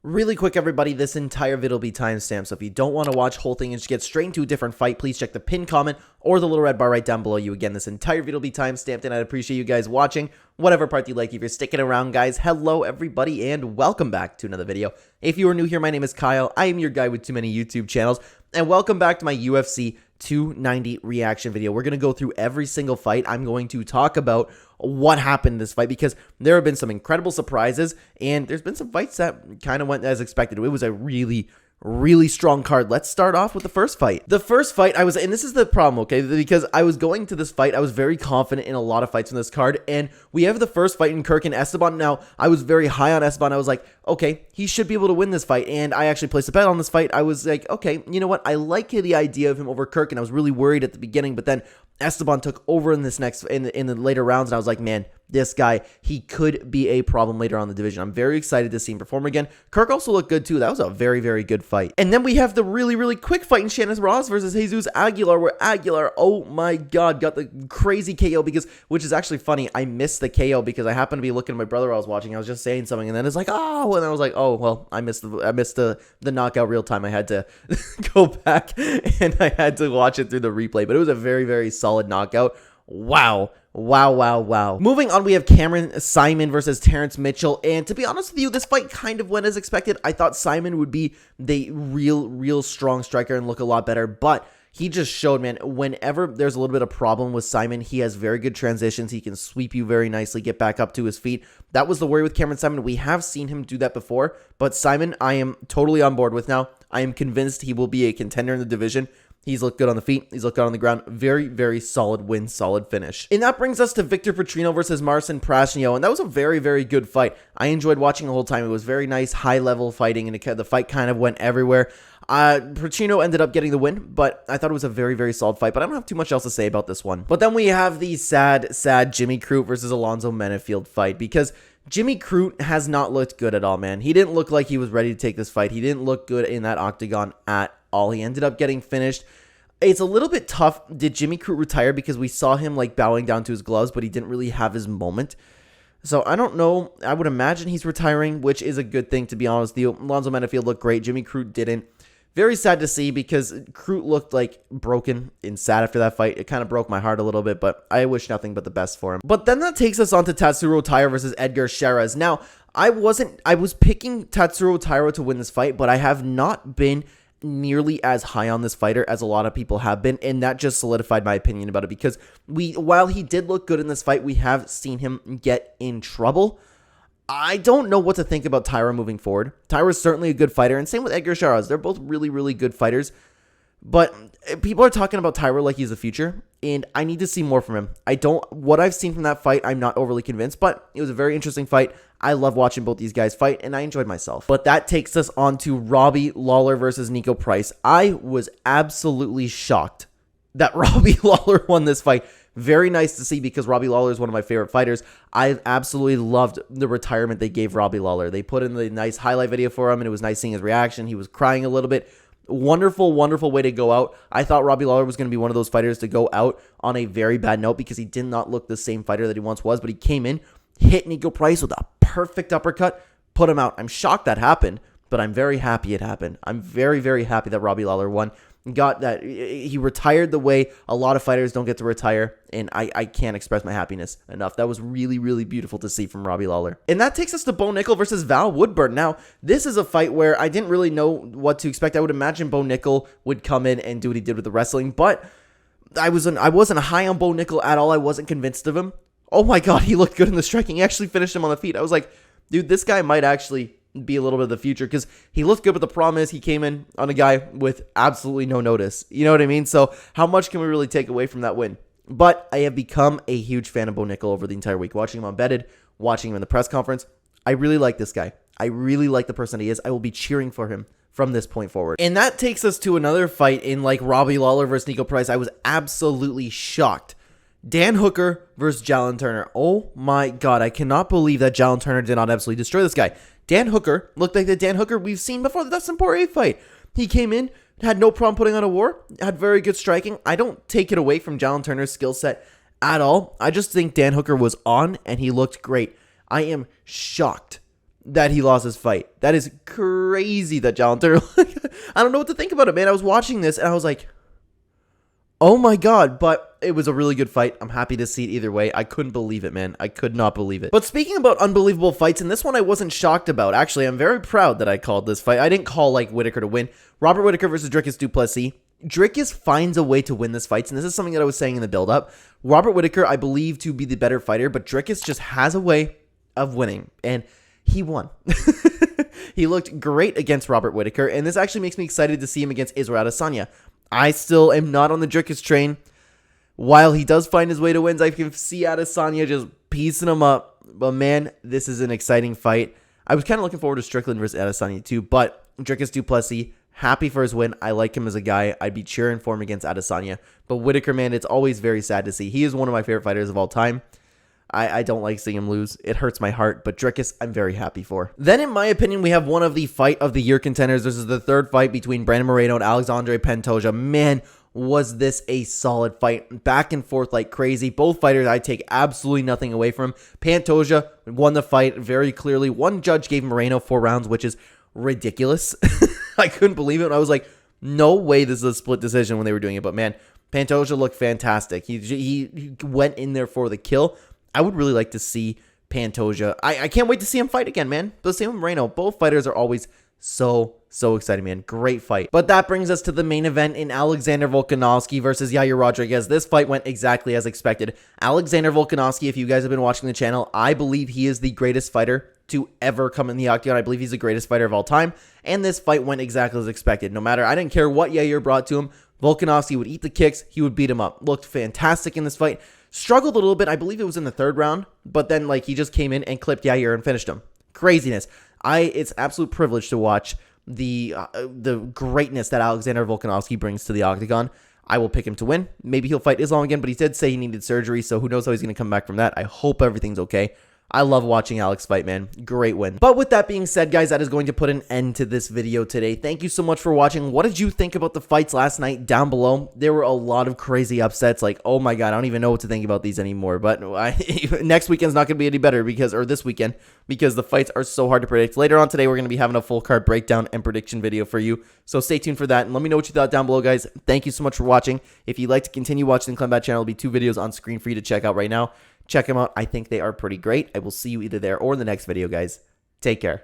Really quick, everybody, this entire video will be timestamped, so if you don't want to watch the whole thing and just get straight into a different fight, please check the pinned comment or the little red bar right down below you. Again, this entire video will be timestamped, and I'd appreciate you guys watching whatever part you like. If you're sticking around, guys, hello, everybody, and welcome back to another video. If you are new here, my name is Kyle. I am your guy with too many YouTube channels, and welcome back to my UFC 290 reaction video. We're going to go through every single fight. I'm going to talk about what happened in this fight because there have been some incredible surprises and there's been some fights that kind of went as expected. It was a really strong card. Let's start off with the first fight. The first fight and this is the problem, okay, because I was going to this fight, I was very confident in a lot of fights in this card, and we have the first fight in Kirk and Esteban. Now, I was very high on Esteban. I was like, okay, he should be able to win this fight, and I actually placed a bet on this fight. I was like, okay, you know what, I like the idea of him over Kirk, and I was really worried at the beginning, but then Esteban took over in this in the later rounds, and I was like, man, this guy, he could be a problem later on in the division. I'm very excited to see him perform again. Kirk also looked good too. That was a very good fight. And then we have the really quick fight in Shannon versus Jesus Aguilar, where Aguilar, oh my god, got the crazy KO which is actually funny. I missed the KO because I happened to be looking at my brother while I was watching. I was just saying something, and then it's like, oh, and I was like, oh, well, I missed the knockout real time. I had to go back and I had to watch it through the replay, but it was a very solid knockout. Wow. Moving on, we have Saaiman versus Terrence Mitchell, and to be honest with you, this fight kind of went as expected. I thought Saaiman would be the real strong striker and look a lot better, but he just showed, man, whenever there's a little bit of problem with Saaiman, he has very good transitions. He can sweep you very nicely, get back up to his feet. That was the worry with Saaiman. We have seen him do that before, but Saaiman, I am totally on board with now. I am convinced he will be a contender in the division. He's looked good on the feet. He's looked good on the ground. Very solid win, solid finish. And that brings us to Petrino versus Marcin Prachnio, and that was a very good fight. I enjoyed watching the whole time. It was very nice, high-level fighting, and the fight kind of went everywhere. Petrino ended up getting the win, but I thought it was a very solid fight, but I don't have too much else to say about this one. But then we have the sad Jimmy Crute versus Alonzo Menifield fight, because Jimmy Crute has not looked good at all, man. He didn't look like he was ready to take this fight. He didn't look good in that octagon at all. He ended up getting finished. It's a little bit tough. Did Jimmy Crute retire? Because we saw him like bowing down to his gloves, but he didn't really have his moment. So I don't know. I would imagine he's retiring, which is a good thing, to be honest with you. Alonzo Menifield looked great. Jimmy Crute didn't. Very sad to see because Crute looked like broken and sad after that fight. It kind of broke my heart a little bit, but I wish nothing but the best for him. But then that takes us on to Tatsuro Taira versus Edgar Chairez. Now, I was picking Tatsuro Taira to win this fight, but I have not been nearly as high on this fighter as a lot of people have been, and that just solidified my opinion about it because while he did look good in this fight, we have seen him get in trouble. I don't know what to think about Taira moving forward. Taira's certainly a good fighter, and same with Edgar Chairez. They're both really good fighters, but people are talking about Taira like he's the future, and I need to see more from him. What I've seen from that fight, I'm not overly convinced, but it was a very interesting fight. I love watching both these guys fight, and I enjoyed myself. But that takes us on to Robbie Lawler versus Niko Price. I was absolutely shocked that Robbie Lawler won this fight. Very nice to see because Robbie Lawler is one of my favorite fighters. I absolutely loved the retirement they gave Robbie Lawler. They put in the nice highlight video for him, and it was nice seeing his reaction. He was crying a little bit. Wonderful way to go out. I thought Robbie Lawler was going to be one of those fighters to go out on a very bad note because he did not look the same fighter that he once was, but he came in, hit Niko Price with a perfect uppercut, put him out. I'm shocked that happened, but I'm very happy it happened. I'm very happy that Robbie Lawler won. Got that he retired the way a lot of fighters don't get to retire, and I can't express my happiness enough. That was really beautiful to see from Robbie Lawler. And that takes us to Bo Nickal versus Val Woodburn. Now, this is a fight where I didn't really know what to expect. I would imagine Bo Nickal would come in and do what he did with the wrestling, but I wasn't high on Bo Nickal at all. I wasn't convinced of him. Oh my god, he looked good in the striking. He actually finished him on the feet. I was like, dude, this guy might actually be a little bit of the future because he looked good, but the problem is he came in on a guy with absolutely no notice. You know what I mean? So how much can we really take away from that win? But I have become a huge fan of Bo Nickal over the entire week. Watching him on Bedded, watching him in the press conference. I really like this guy. I really like the person he is. I will be cheering for him from this point forward. And that takes us to another fight in like Robbie Lawler versus Niko Price. I was absolutely shocked. Dan Hooker versus Jalen Turner. Oh my god, I cannot believe that Jalen Turner did not absolutely destroy this guy. Dan Hooker looked like the Dan Hooker we've seen before the Dustin Poirier fight. He came in, had no problem putting on a war, had very good striking. I don't take it away from Jalen Turner's skill set at all. I just think Dan Hooker was on and he looked great. I am shocked that he lost his fight. That is crazy that Jallanter, I don't know what to think about it, man. I was watching this and I was like, oh my God, but it was a really good fight. I'm happy to see it either way. I couldn't believe it, man. I could not believe it. But speaking about unbelievable fights, and this one I wasn't shocked about. Actually, I'm very proud that I called this fight. I didn't call, like, Whittaker to win. Robert Whittaker versus Dricus du Plessis. Dricus finds a way to win this fight, and this is something that I was saying in the build-up. Robert Whittaker, I believe, to be the better fighter, but Dricus just has a way of winning, and he won. He looked great against Robert Whittaker, and this actually makes me excited to see him against Israel Adesanya. I still am not on the Dricus train. While he does find his way to wins, I can see Adesanya just piecing him up. But man, this is an exciting fight. I was kind of looking forward to Strickland versus Adesanya too, but Dricus du Plessis, happy for his win. I like him as a guy. I'd be cheering for him against Adesanya. But Whittaker, man, it's always very sad to see. He is one of my favorite fighters of all time. I don't like seeing him lose. It hurts my heart, but Dricus, I'm very happy for. Then, in my opinion, we have one of the fight of the year contenders. This is the third fight between Brandon Moreno and Alexandre Pantoja. Man, was this a solid fight. Back and forth like crazy. Both fighters, I take absolutely nothing away from. Pantoja won the fight very clearly. One judge gave Moreno 4 rounds, which is ridiculous. I couldn't believe it. I was like, no way this is a split decision when they were doing it. But man, Pantoja looked fantastic. He went in there for the kill. I would really like to see Pantoja. I can't wait to see him fight again, man. But same with Moreno. Both fighters are always so exciting, man. Great fight. But that brings us to the main event in Alexander Volkanovski versus Yair Rodríguez. This fight went exactly as expected. Alexander Volkanovski, if you guys have been watching the channel, I believe he is the greatest fighter to ever come in the octagon. I believe he's the greatest fighter of all time. And this fight went exactly as expected. No matter, I didn't care what Yair brought to him. Volkanovski would eat the kicks. He would beat him up. Looked fantastic in this fight. Struggled a little bit. I believe it was in the 3rd round. But then, like, he just came in and clipped Yair and finished him. Craziness. It's absolute privilege to watch the greatness that Alexander Volkanovski brings to the octagon. I will pick him to win. Maybe he'll fight Islam again, but he did say he needed surgery, so who knows how he's going to come back from that. I hope everything's okay. I love watching Alex fight, man. Great win. But with that being said, guys, that is going to put an end to this video today. Thank you so much for watching. What did you think about the fights last night? Down below, there were a lot of crazy upsets. Like, oh my God, I don't even know what to think about these anymore. But next weekend's not going to be any better or this weekend, because the fights are so hard to predict. Later on today, we're going to be having a full card breakdown and prediction video for you. So stay tuned for that, and let me know what you thought down below, guys. Thank you so much for watching. If you'd like to continue watching the Clenbat channel, there'll be 2 videos on screen for you to check out right now. Check them out. I think they are pretty great. I will see you either there or in the next video, guys. Take care.